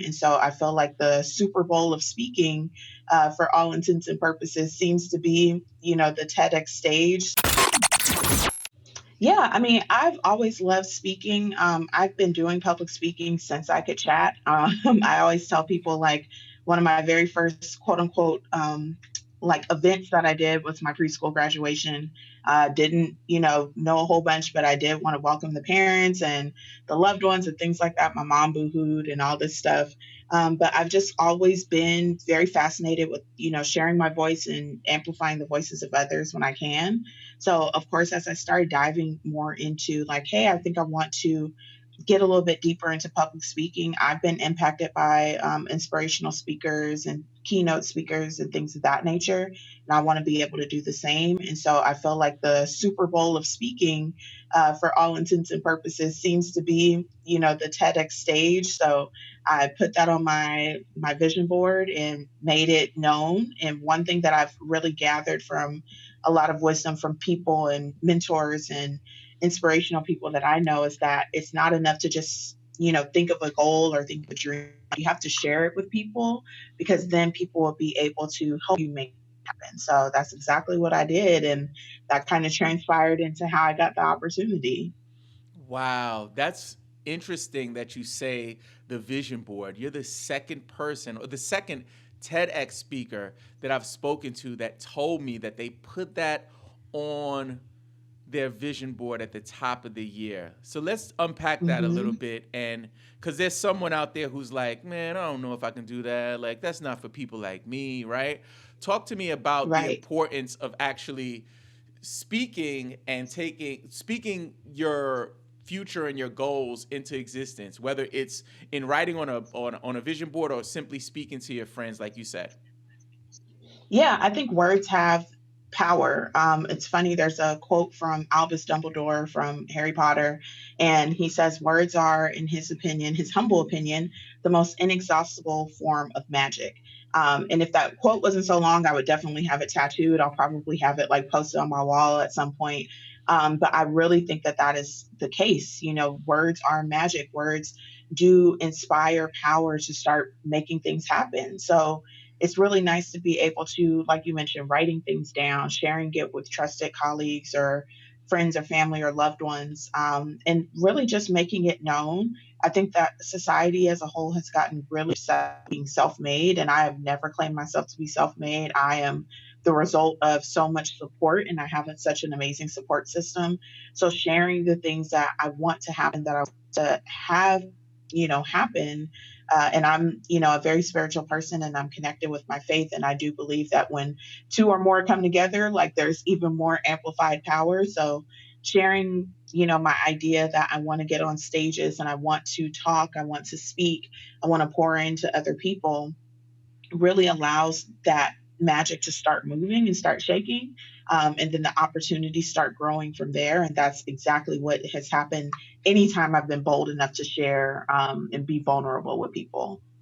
And so I feel like the Super Bowl of speaking, for all intents and purposes, seems to be, the TEDx stage. Yeah, I mean, I've always loved speaking. I've been doing public speaking since I could chat. I always tell people like one of my very first quote unquote like events that I did was my preschool graduation. Didn't, know a whole bunch, but I did want to welcome the parents and the loved ones and things like that. My mom boohooed and all this stuff. But I've just always been very fascinated with, sharing my voice and amplifying the voices of others when I can. So, of course, as I started diving more into like, hey, I think I want to get a little bit deeper into public speaking, I've been impacted by inspirational speakers and keynote speakers and things of that nature. And I want to be able to do the same. And so I feel like the Super Bowl of speaking, for all intents and purposes, seems to be, the TEDx stage. So I put that on my vision board and made it known. And one thing that I've really gathered from a lot of wisdom from people and mentors and inspirational people that I know is that it's not enough to just, think of a goal or think of a dream. You have to share it with people because then people will be able to help you make it happen. So that's exactly what I did. And that kind of transpired into how I got the opportunity. Wow, that's interesting that you say the vision board. You're the second person or the second TEDx speaker that I've spoken to that told me that they put that on their vision board at the top of the year. So let's unpack that a little Hmm. bit. And because there's someone out there who's like, man, I don't know if I can do that. Like, that's not for people like me, right? Talk to me about the Right. importance of actually speaking and speaking your future and your goals into existence, whether it's in writing on a vision board or simply speaking to your friends, like you said. Yeah, I think words have power. It's funny, there's a quote from Albus Dumbledore from Harry Potter, and he says, words are, in his opinion, his humble opinion, the most inexhaustible form of magic. And if that quote wasn't so long, I would definitely have it tattooed. I'll probably have it like posted on my wall at some point. But I really think that that is the case. Words are magic. Words do inspire power to start making things happen. So, it's really nice to be able to, like you mentioned, writing things down, sharing it with trusted colleagues or friends or family or loved ones, and really just making it known. I think that society as a whole has gotten really set being self made, and I have never claimed myself to be self made. I am the result of so much support, and I have such an amazing support system. So, sharing the things that I want to happen, that I want to have, happen, and I'm, a very spiritual person and I'm connected with my faith. And I do believe that when two or more come together, like there's even more amplified power. So sharing, my idea that I want to get on stages and I want to talk, I want to speak, I want to pour into other people really allows that magic to start moving and start shaking. And then the opportunities start growing from there. And that's exactly what has happened anytime I've been bold enough to share, and be vulnerable with people.